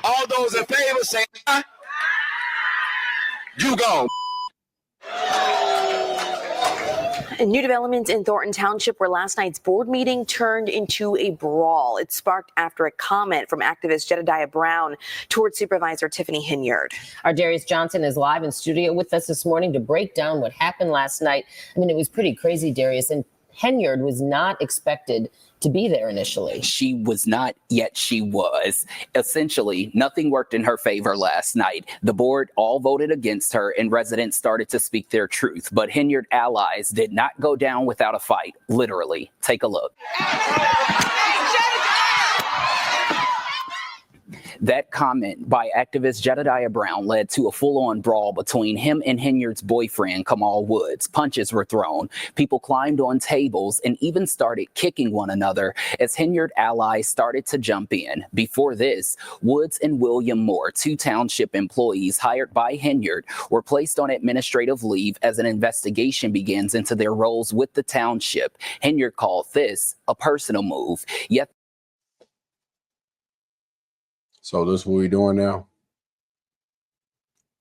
All those in favor say aye. You gone. New developments in Thornton Township, where last night's board meeting turned into a brawl. It sparked after a comment from activist Jedediah Brown towards Supervisor Tiffany Henyard. Our Darius Johnson is live in studio with us this morning to break down what happened last night. I mean, it was pretty crazy, Darius, and Henyard was not expected to be there initially. She was not, yet she was. Essentially, nothing worked in her favor last night. The board all voted against her, and residents started to speak their truth. But Henyard allies did not go down without a fight, literally. Take a look. That comment by activist Jedediah Brown led to a full-on brawl between him and Henyard's boyfriend, Kamal Woods. Punches were thrown. People climbed on tables and even started kicking one another as Henyard allies started to jump in. Before this, Woods and William Moore, two township employees hired by Henyard, were placed on administrative leave as an investigation begins into their roles with the township. Henyard called this a personal move. Yet So this is what we're doing now.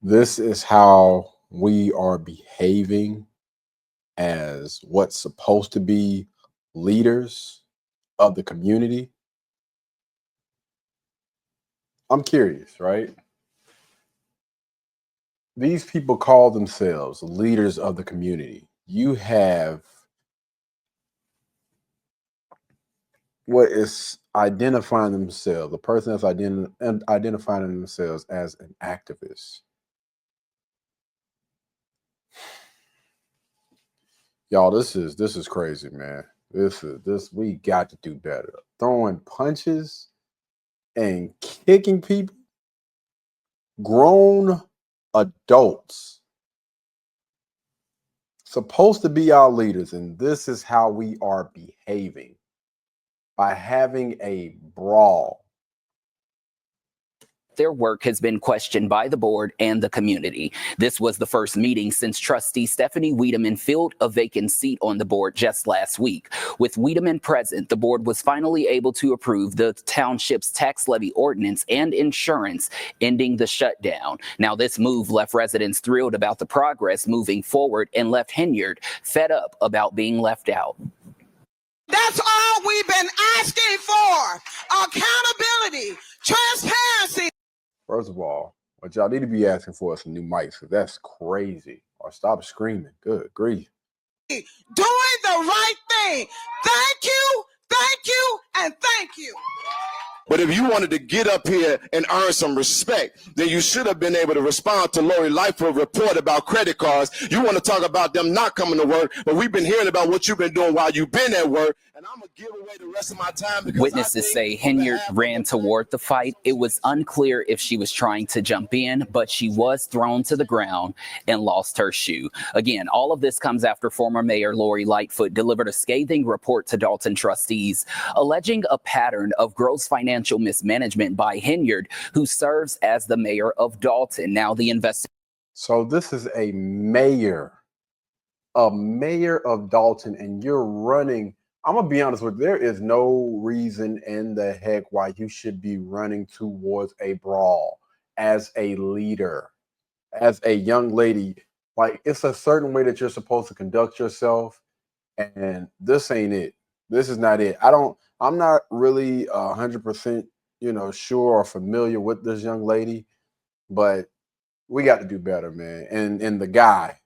This is how we are behaving as what's supposed to be leaders of the community. I'm curious, right? These people call themselves leaders of the community. You have what is identifying themselves, the person that's identifying themselves as an activist. Y'all, this is crazy, man. This we got to do better. Throwing punches and kicking people, grown adults, supposed to be our leaders, and this is how we are behaving. By having a brawl. their work has been questioned by the board and the community. This was the first meeting since trustee Stephanie Wiedemann filled a vacant seat on the board just last week. With Wiedemann present, the board was finally able to approve the township's tax levy ordinance and insurance, ending the shutdown. Now, this move left residents thrilled about the progress moving forward and left Henyard fed up about being left out. That's all we've been asking for. Accountability, transparency. First of all, what y'all need to be asking for is some new mics, because that's crazy. Or stop screaming. Good grief. Doing the right thing. Thank you, and thank you. But if you wanted to get up here and earn some respect, then you should have been able to respond to Lori Lightfoot's report about credit cards. You want to talk about them not coming to work, but we've been hearing about what you've been doing while you've been at work, and I'm going to give away the rest of my time. Witnesses say Henyard ran toward the fight. It was unclear if she was trying to jump in, but she was thrown to the ground and lost her shoe. Again, all of this comes after former Mayor Lori Lightfoot delivered a scathing report to Dalton trustees, alleging a pattern of gross financial mismanagement by Henyard, who serves as the mayor of Dalton. Now, the investigation. So this is a mayor of Dalton, and you're running. I'm going to be honest with you, there is no reason in the heck why you should be running towards a brawl as a leader, as a young lady. Like, it's a certain way that you're supposed to conduct yourself, and this ain't it. This is not it. I'm not really 100%, sure or familiar with this young lady, but we got to do better, man. And the guy,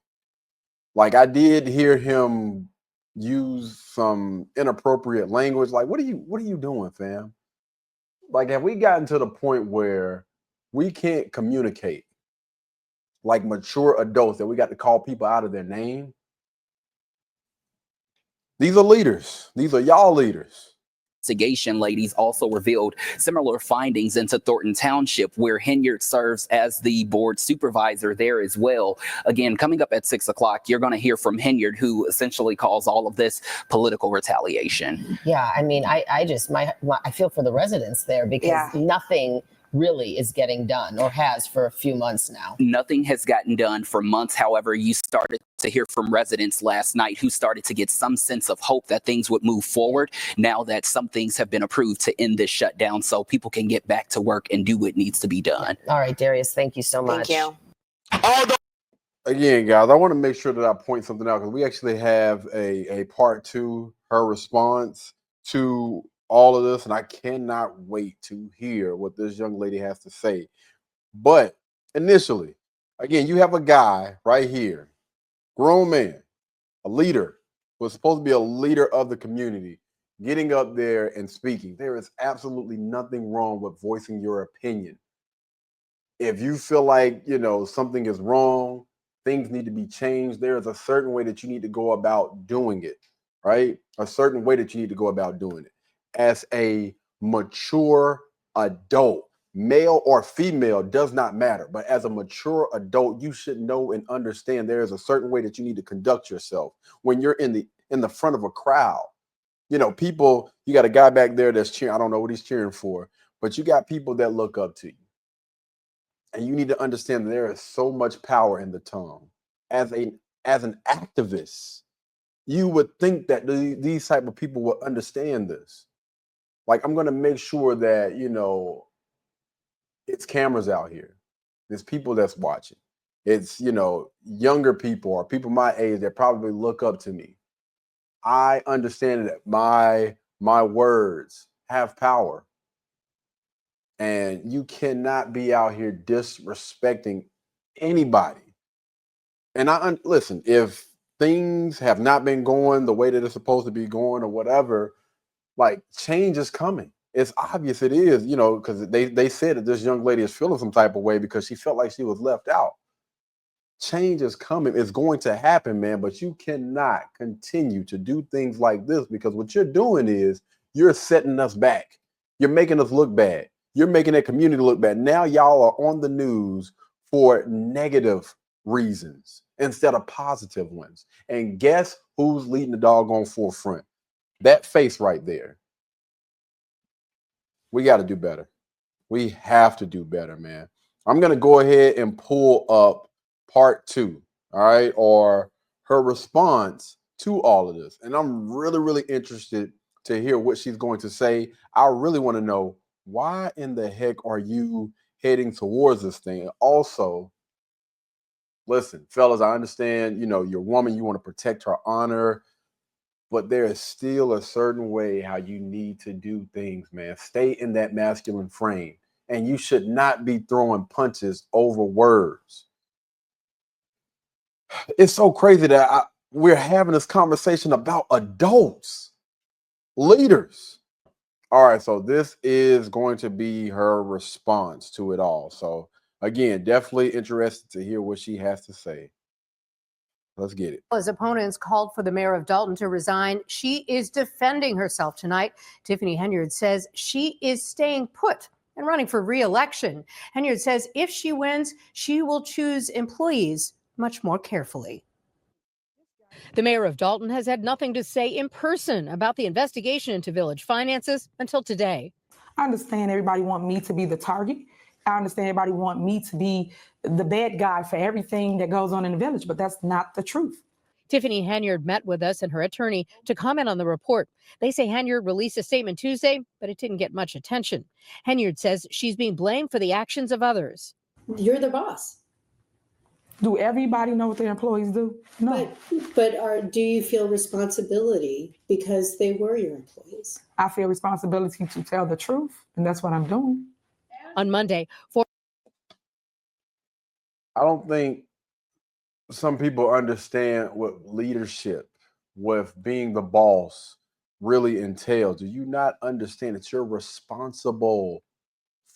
like, I did hear him use some inappropriate language. Like, what are you doing, fam? Like, have we gotten to the point where we can't communicate like mature adults, that we got to call people out of their name? These are leaders. These are y'all leaders. Investigation, ladies, also revealed similar findings into Thornton Township, where Henyard serves as the board supervisor there as well. Again, coming up at 6 o'clock, you're going to hear from Henyard, who essentially calls all of this political retaliation. Yeah, I mean, I feel for the residents there, because nothing really is getting done, or has for a few months now. Nothing has gotten done for months. However, you started to hear from residents last night who started to get some sense of hope that things would move forward now that some things have been approved to end this shutdown so people can get back to work and do what needs to be done. All right, Darius, thank you so much. Thank you. Again, guys, I want to make sure that I point something out because we actually have a part 2, her response to all of this, and I cannot wait to hear what this young lady has to say. But initially, again, you have a guy right here, grown man, a leader, was supposed to be a leader of the community, getting up there and speaking. There is absolutely nothing wrong with voicing your opinion. If you feel like, you know, something is wrong, things need to be changed, there is a certain way that you need to go about doing it, right? A certain way that you need to go about doing it. As a mature adult, male or female, does not matter. But as a mature adult, you should know and understand there is a certain way that you need to conduct yourself when you're in the front of a crowd. You know, people, you got a guy back there that's cheering. I don't know what he's cheering for, but you got people that look up to you. And you need to understand that there is so much power in the tongue. As an activist, you would think that these type of people would understand this. Like, I'm going to make sure that, you know, it's cameras out here. There's people that's watching. It's, you know, younger people or people my age that probably look up to me. I understand that my words have power. And you cannot be out here disrespecting anybody. And listen, if things have not been going the way that it's supposed to be going or whatever, like, change is coming. It's obvious it is, you know, because they said that this young lady is feeling some type of way because she felt like she was left out. Change is coming. It's going to happen, man. But you cannot continue to do things like this, because what you're doing is you're setting us back. You're making us look bad. You're making that community look bad. Now y'all are on the news for negative reasons instead of positive ones. And guess who's leading the doggone forefront? That face right there. We got to do better. We have to do better, man. I'm going to go ahead and pull up part 2, all right, or her response to all of this. And I'm really, really interested to hear what she's going to say. I really want to know, why in the heck are you heading towards this thing? Also, listen, fellas, I understand, you know, you're a woman, you want to protect her honor, but there is still a certain way how you need to do things, man. Stay in that masculine frame, and you should not be throwing punches over words. It's so crazy that we're having this conversation about adults, leaders. All right, so this is going to be her response to it all. So again, definitely interested to hear what she has to say. Let's get it. His opponents called for the mayor of Dalton to resign. She is defending herself tonight. Tiffany Henyard says she is staying put and running for re-election. Henyard says if she wins, she will choose employees much more carefully. The mayor of Dalton has had nothing to say in person about the investigation into village finances until today. I understand everybody want me to be the target. I understand everybody want me to be the bad guy for everything that goes on in the village, but that's not the truth. Tiffany Henyard met with us and her attorney to comment on the report. They say Henyard released a statement Tuesday, but it didn't get much attention. Henyard says she's being blamed for the actions of others. You're the boss. Do everybody know what their employees do? No. But do you feel responsibility because they were your employees? I feel responsibility to tell the truth, and that's what I'm doing. On Monday, I don't think some people understand what leadership, with being the boss, really entails. Do you not understand that you're responsible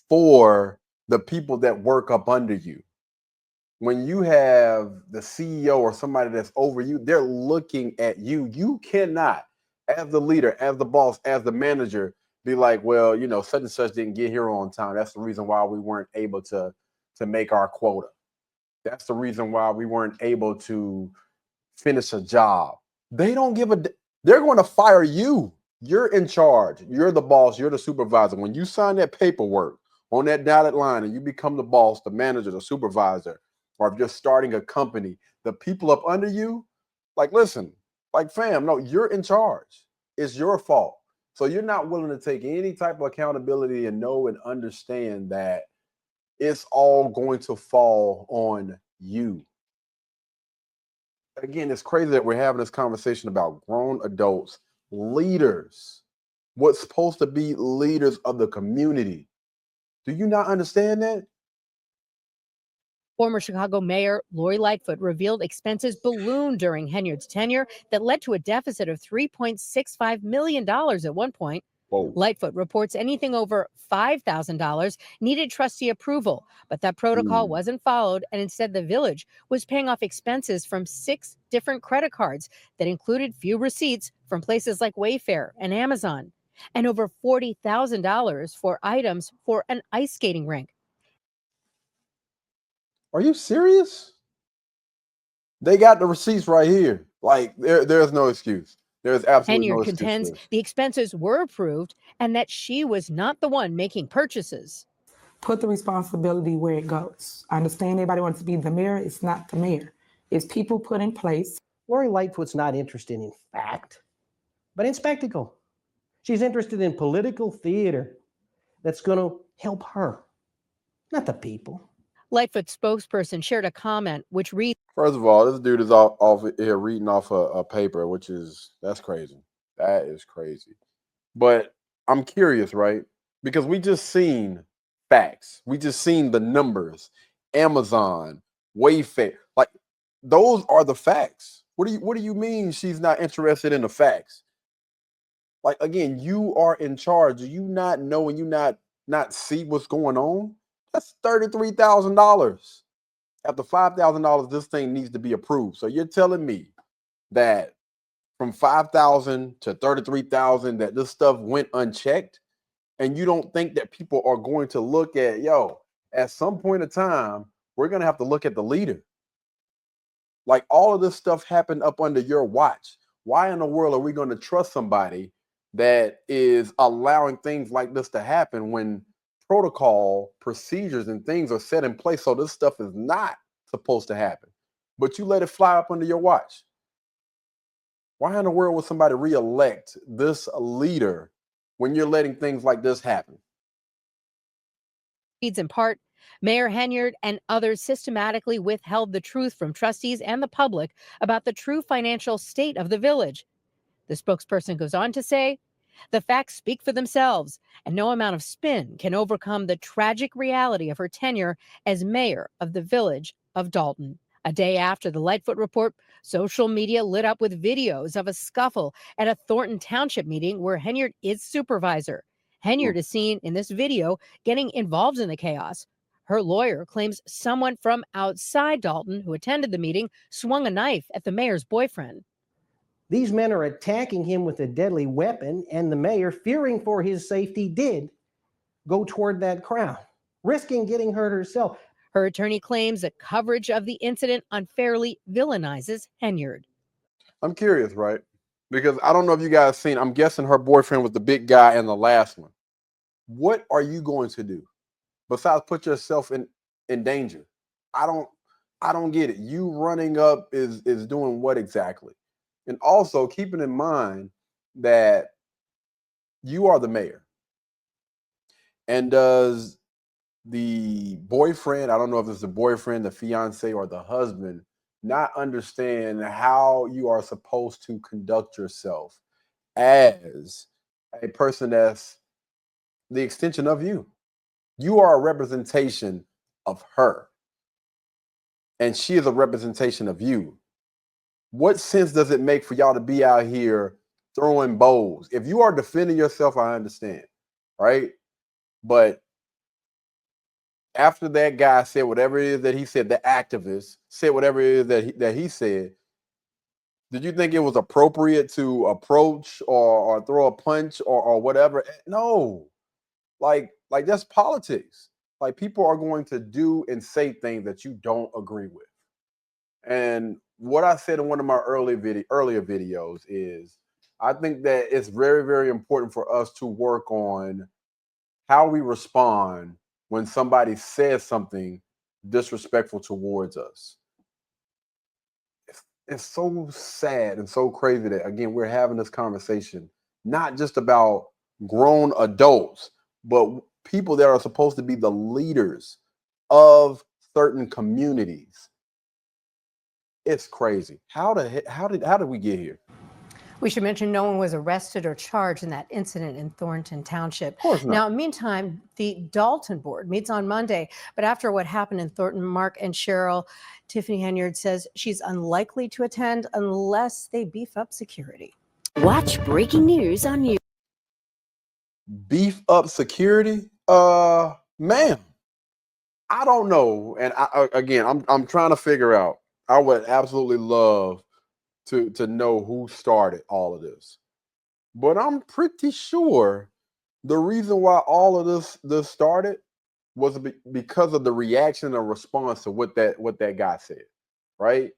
for the people that work up under you? When you have the CEO or somebody that's over you, they're looking at you. You cannot, as the leader, as the boss, as the manager, be like, well, you know, such and such didn't get here on time. That's the reason why we weren't able to make our quota. That's the reason why we weren't able to finish a job. They don't give a, they're going to fire you. You're in charge. You're the boss. You're the supervisor. When you sign that paperwork, on that dotted line and you become the boss, the manager, the supervisor, or if you're starting a company, the people up under you, like, listen, like, fam, no, you're in charge. It's your fault. So you're not willing to take any type of accountability and know and understand that it's all going to fall on you. Again, it's crazy that we're having this conversation about grown adults, leaders, what's supposed to be leaders of the community. Do you not understand that? Former Chicago Mayor Lori Lightfoot revealed expenses ballooned during Henyard's tenure that led to a deficit of $3.65 million at one point. Whoa. Lightfoot reports anything over $5,000 needed trustee approval, but that protocol wasn't followed, and instead the village was paying off expenses from 6 different credit cards that included few receipts from places like Wayfair and Amazon, and over $40,000 for items for an ice skating rink. Are you serious? They got the receipts right here. Like, there's no excuse. There's absolutely no Henyard excuse. contends the expenses were approved and that she was not the one making purchases. Put the responsibility where it goes. I understand everybody wants to be the mayor. It's not the mayor. It's people put in place. Lori Lightfoot's not interested in fact, but in spectacle. She's interested in political theater that's going to help her, not the people. Lightfoot's spokesperson shared a comment which reads, First of all, this dude is off here reading off a paper, that's crazy. That is crazy. But I'm curious, right? Because we just seen facts. We just seen the numbers. Amazon, Wayfair, like, those are the facts. What do you mean she's not interested in the facts? Like, again, you are in charge. Do you not know and you not see what's going on? That's $33,000. After $5,000, this thing needs to be approved. So you're telling me that from $5,000 to $33,000 that this stuff went unchecked, and you don't think that people are going to look at, at some point in time, we're going to have to look at the leader. Like, all of this stuff happened up under your watch. Why in the world are we going to trust somebody that is allowing things like this to happen when protocol, procedures, and things are set in place so this stuff is not supposed to happen, but you let it fly up under your watch? Why in the world would somebody re-elect this leader when you're letting things like this happen? reads in part, Mayor Henyard and others systematically withheld the truth from trustees and the public about the true financial state of the village. The spokesperson goes on to say, the facts speak for themselves, and no amount of spin can overcome the tragic reality of her tenure as mayor of the village of Dalton. A day after the Lightfoot report, social media lit up with videos of a scuffle at a Thornton Township meeting where Henyard is supervisor. Henyard is seen in this video getting involved in the chaos. Her lawyer claims someone from outside Dalton who attended the meeting swung a knife at the mayor's boyfriend. These men are attacking him with a deadly weapon, and the mayor, fearing for his safety, did go toward that crowd, risking getting hurt herself. Her attorney claims that coverage of the incident unfairly villainizes Henyard. I'm curious, right? Because I don't know if you guys seen, I'm guessing her boyfriend was the big guy in the last one. What are you going to do besides put yourself in danger? I don't get it. You running up is doing what exactly? And also keeping in mind that you are the mayor. And does the boyfriend, I don't know if it's the boyfriend, the fiance, or the husband, not understand how you are supposed to conduct yourself as a person that's the extension of you? You are a representation of her, and she is a representation of you. What sense does it make for y'all to be out here throwing bows? If you are defending yourself, I understand, right? But after that guy said whatever it is that he said, the activist said whatever it is that he said, did you think it was appropriate to approach or throw a punch or whatever? No, like that's politics. Like, people are going to do and say things that you don't agree with. And what I said in one of my earlier videos is, I think that it's very, very important for us to work on how we respond when somebody says something disrespectful towards us. It's so sad and so crazy that, again, we're having this conversation, not just about grown adults, but people that are supposed to be the leaders of certain communities. It's crazy. How did we get here? We should mention no one was arrested or charged in that incident in Thornton Township. Of course not. Now, meantime, the Dalton board meets on Monday, but after what happened in Thornton, Mark and Cheryl, Tiffany Henyard says she's unlikely to attend unless they beef up security. Watch breaking news on you. Beef up security? Ma'am, I don't know. And I'm trying to figure out. I would absolutely love to know who started all of this. But I'm pretty sure the reason why all of this started was because of the reaction and response to what that guy said, right?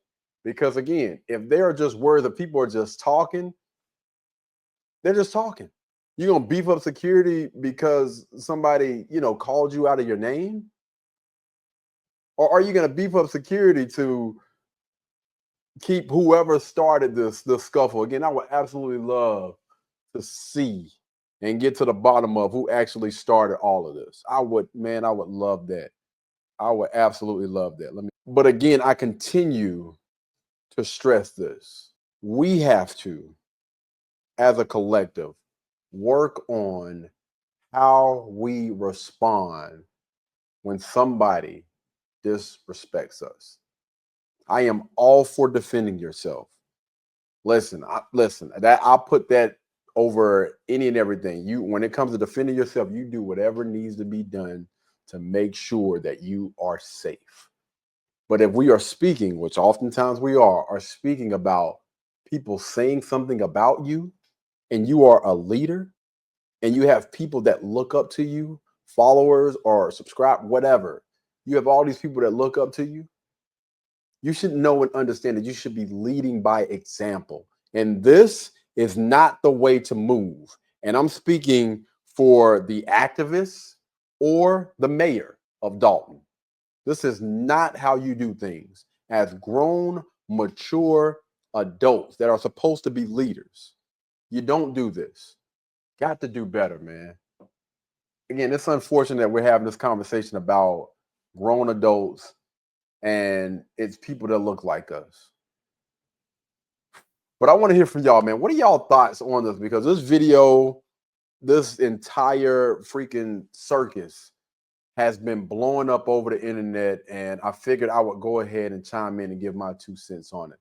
Because again, if they are just words that people are just talking, they're just talking. You're gonna beef up security because somebody, called you out of your name? Or are you gonna beef up security to keep whoever started this scuffle? Again, I would absolutely love to see and get to the bottom of who actually started all of this. I would love that. I would absolutely love that. But again, I continue to stress this. We have to, as a collective, work on how we respond when somebody disrespects us. I am all for defending yourself. Listen, I'll put that over any and everything. When it comes to defending yourself, you do whatever needs to be done to make sure that you are safe. But if we are speaking, which oftentimes we are speaking about people saying something about you, and you are a leader, and you have people that look up to you, followers or subscribe, whatever, you have all these people that look up to you, you should know and understand that you should be leading by example. And this is not the way to move. And I'm speaking for the activists or the mayor of Dalton. This is not how you do things as grown, mature adults that are supposed to be leaders. You don't do this. Got to do better, man. Again, it's unfortunate that we're having this conversation about grown adults and it's people that look like us. But I want to hear from y'all, man. What are y'all thoughts on this? Because this video, this entire freaking circus has been blowing up over the internet, and I figured I would go ahead and chime in and give my 2 cents on it.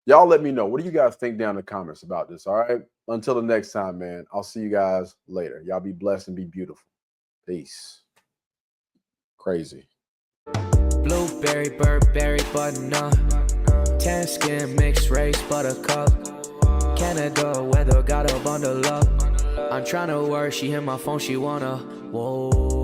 Y'all let me know. What do you guys think down in the comments about this? All right. Until the next time, man. I'll see you guys later. Y'all be blessed and be beautiful. Peace. Crazy. Blueberry, Burberry, button-up. Tan skin, mixed race, buttercup. Canada weather, got a bundle up. I'm trying to work, she hit my phone, she wanna. Whoa.